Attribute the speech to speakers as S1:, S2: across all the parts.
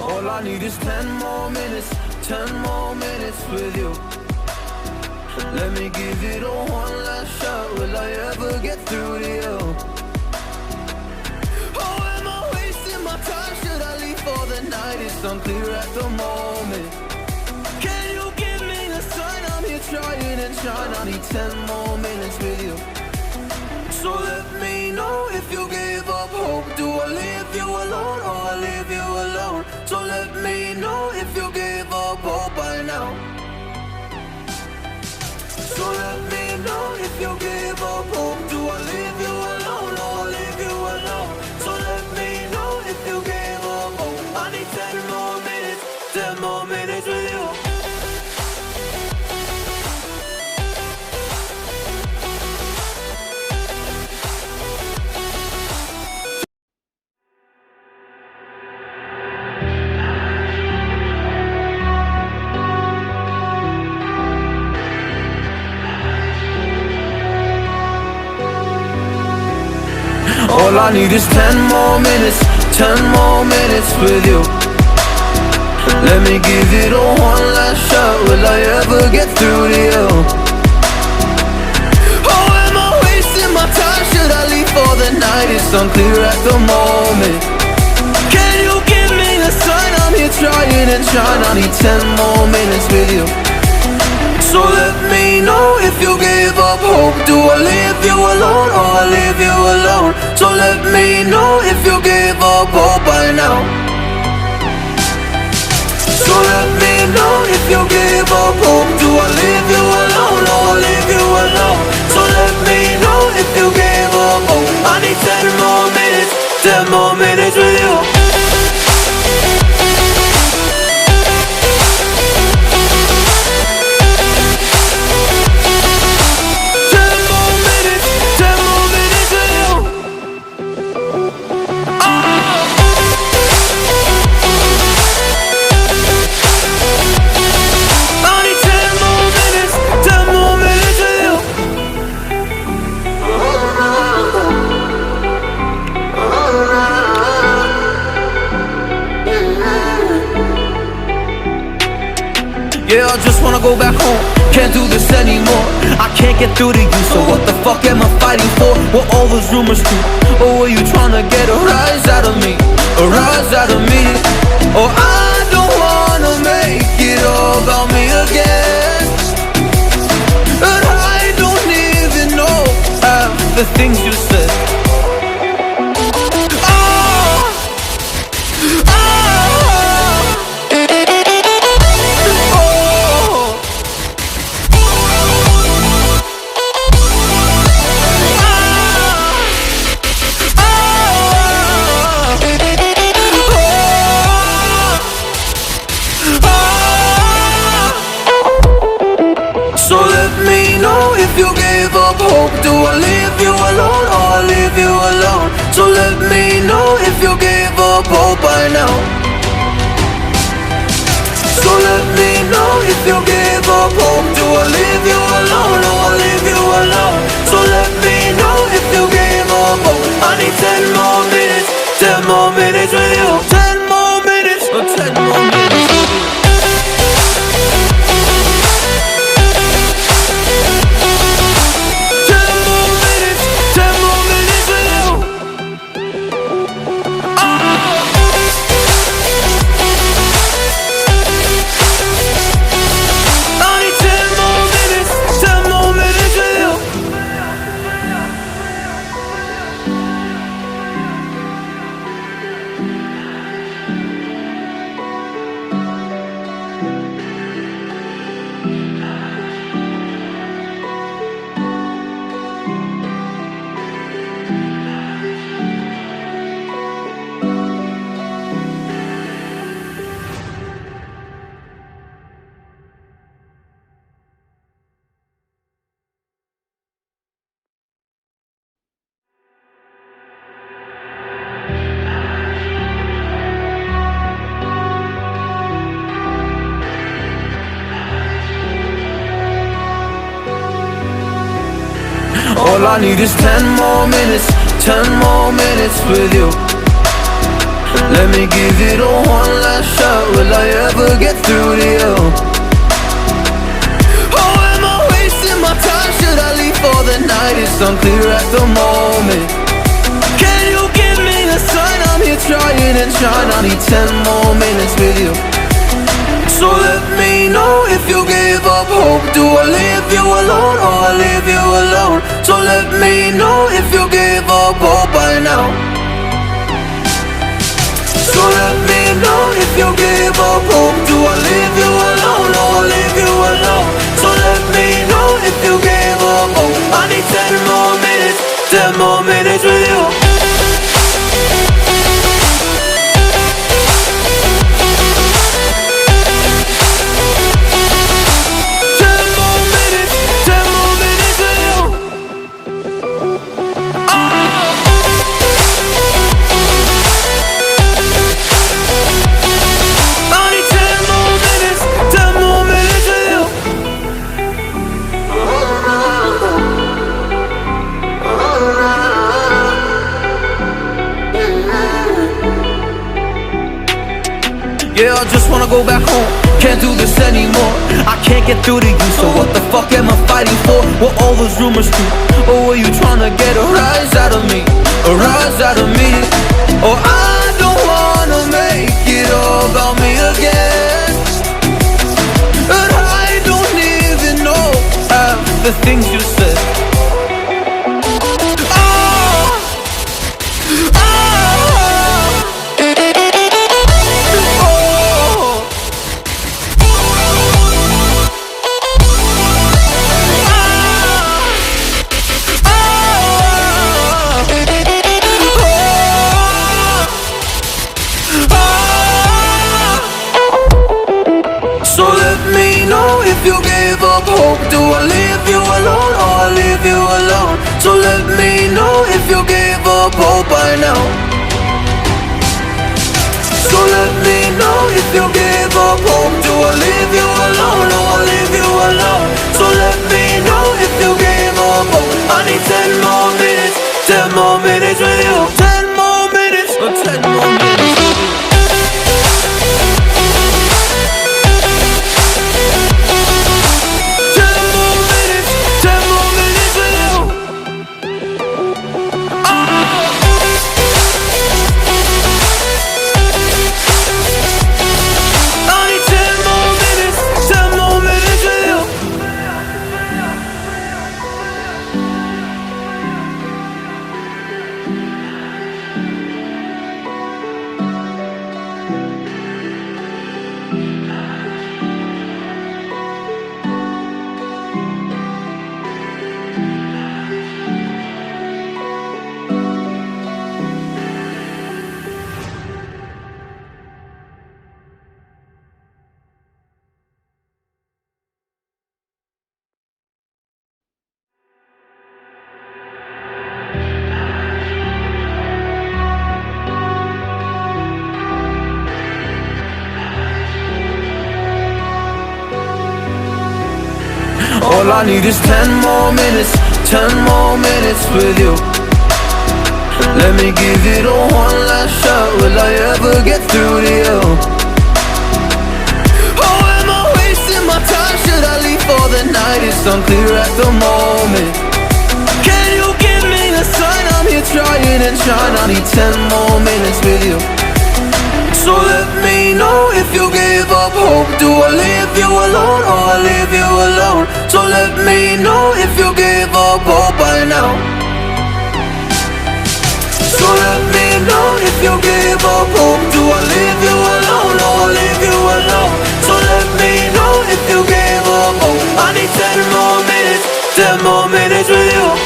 S1: All I need is 10 more minutes, 10 more minutes with you. Let me give it a one last shot. Will I ever get through to you? Oh, am I wasting my time? Should I leave for the night? It's unclear at the moment. Can you give me a sign? I'm here trying and trying. I need 10 more minutes with you. So let me know if you give up hope. Do I leave you alone or I leave you alone? So let me know if you give up hope by now. So let me know if you give up hope. Do I leave you alone or I leave you alone? So let me know if you give up hope. I need 10 more minutes, 10 more minutes with you. All I need is 10 more minutes, 10 more minutes with you. Let me give it a one last shot. Will I ever get through to you? Oh, am I wasting my time? Should I leave for the night? It's unclear at the moment. Can you give me a sign? I'm here trying and trying. I need 10 more minutes with you. So let me know if you give up hope. Do I leave you alone or I leave you alone? So let me know if you give up hope by now. So let me know if you give up hope. Do I leave you alone or I leave you alone? So let me know if you give up hope. I need 10 more minutes, 10 more minutes with you. Yeah, I just wanna go back home. Can't do this anymore. I can't get through to you, so what the fuck am I fighting for? Were all those rumors true? Or were you trying to get a rise out of me? A rise out of me? Or I don't wanna make it all about me again. And I don't even know half the things you said. So let me know if you give up hope. Do I leave you alone or I leave you alone? So let me know if you give up hope by now. So let me know if you give up hope. Do I leave you alone or I leave you alone? So let me know if you give up hope. I need 10 more minutes, 10 more minutes with you. 10 more minutes, or 10 more minutes with you. All I need is 10 more minutes, 10 more minutes with you. Let me give it a one last shot. Will I ever get through to you? Oh, am I wasting my time? Should I leave for the night? It's unclear at the moment. Can you give me a sign? I'm here trying and trying. I need 10 more minutes with you. So let me know if you give up hope. Do I leave you alone or I leave you alone? So let me know if you give up hope by now. So let me know if you give up hope. Do I leave you alone or I leave you alone? So let me know if you give up hope. I need 10 more minutes, 10 more minutes with you. Yeah, I just wanna go back home. Can't do this anymore. I can't get through to you, so what the fuck am I fighting for? What all those rumors true? Or were you trying to get a rise out of me? A rise out of me? Oh, I don't wanna make it all about me again. And I don't even know half the things you said. So let me know if you gave up hope. Do I leave you alone or I leave you alone? So let me know if you gave up hope by now. So let me know if you gave up hope. Do I leave you alone or I leave you alone? So let me know if you gave up hope. I need 10 more minutes, 10 more minutes with you. 10 more minutes, or 10 more minutes with you. All I need is 10 more minutes, 10 more minutes with you. Let me give it a one last shot. Will I ever get through to you? Oh, am I wasting my time? Should I leave for the night? It's unclear at the moment. Can you give me a sign? I'm here trying and trying. I need 10 more minutes with you. So let me know if you gave up hope. Do I leave you alone or I leave you alone? So let me know if you gave up hope by now. So let me know if you gave up hope. Do I leave you alone or I leave you alone? So let me know if you gave up hope. I need 10 more minutes, 10 more minutes with you.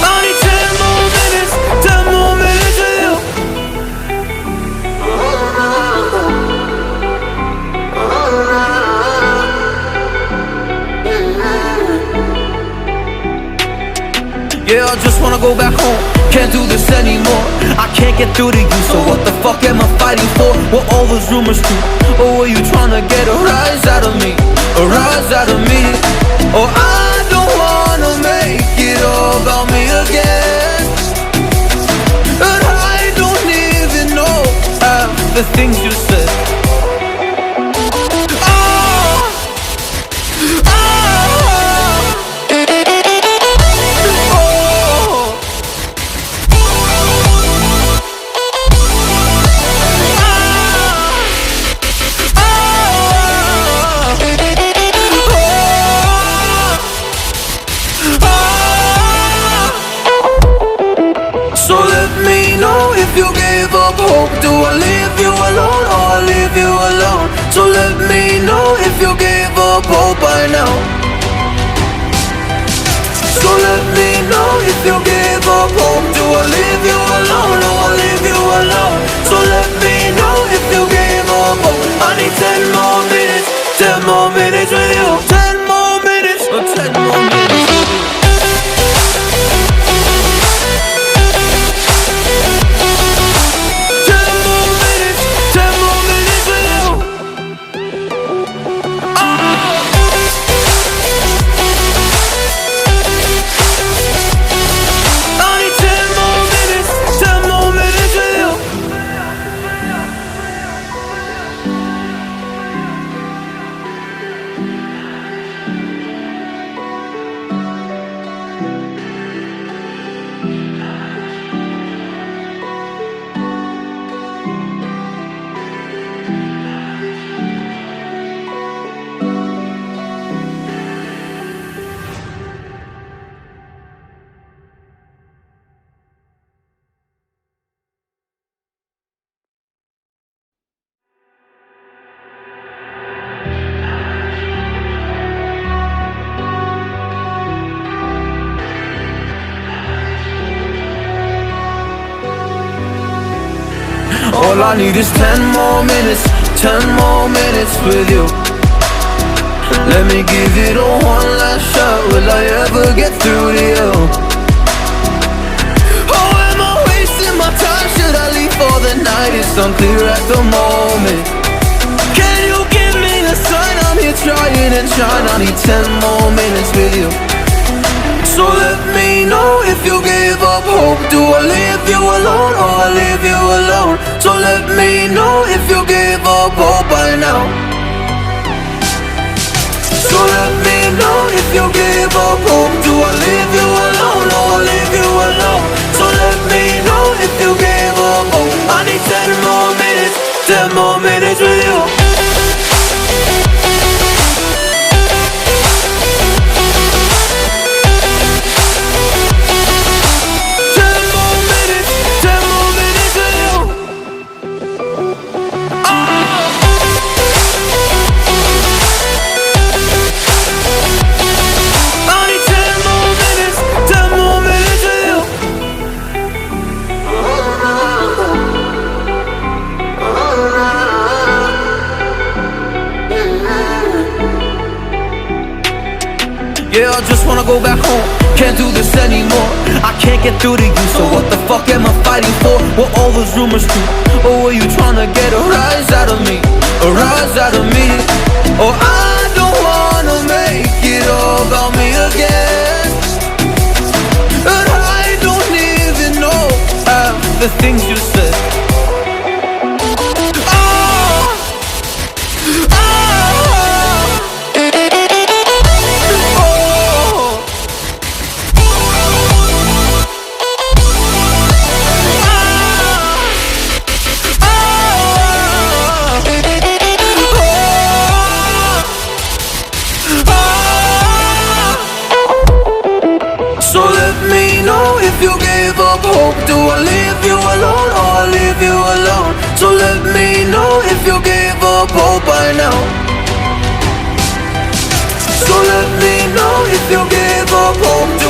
S1: I need 10 Yeah, I just wanna go back home. Can't do this anymore. I can't get through to you, so what the fuck am I fighting for? Were all those rumors true? Or were you trying to get a rise out of me? A rise out of me? Oh, I don't wanna make it all about me again, but I don't even know half the things you said. So let me know if you gave up hope. Do I leave you alone or I leave you alone? So let me know if you gave up hope by now. So let me know if you gave up hope. Do I leave you alone or I leave you alone? So let me know if you gave up hope. I need 10 more minutes, 10 more minutes with you. 10 more minutes, or 10 more minutes with you. All I need is 10 more minutes, 10 more minutes with you. Let me give it a one last shot. Will I ever get through to you? Oh, am I wasting my time? Should I leave for the night? It's unclear at the moment. Can you give me a sign? I'm here trying and trying. I need 10 more minutes with you. So let me know if you gave up hope. Do I leave you alone or I leave you alone? So let me know if you gave up hope by now. So let me know if you gave up hope. Do I leave you alone or I leave you alone? So let me know if you gave up hope. I need 10 more minutes, 10 more minutes with you. Yeah, I just wanna go back home. Can't do this anymore. I can't get through to you, so what the fuck am I fighting for? Were all those rumors true? Or were you trying to get a rise out of me? A rise out of me? Oh, I don't wanna make it all about me again, but I don't even know half the things you said. So let me know if you gave up hope. Do I leave you alone or I leave you alone? So let me know if you gave up hope by now. So let me know if you gave up hope.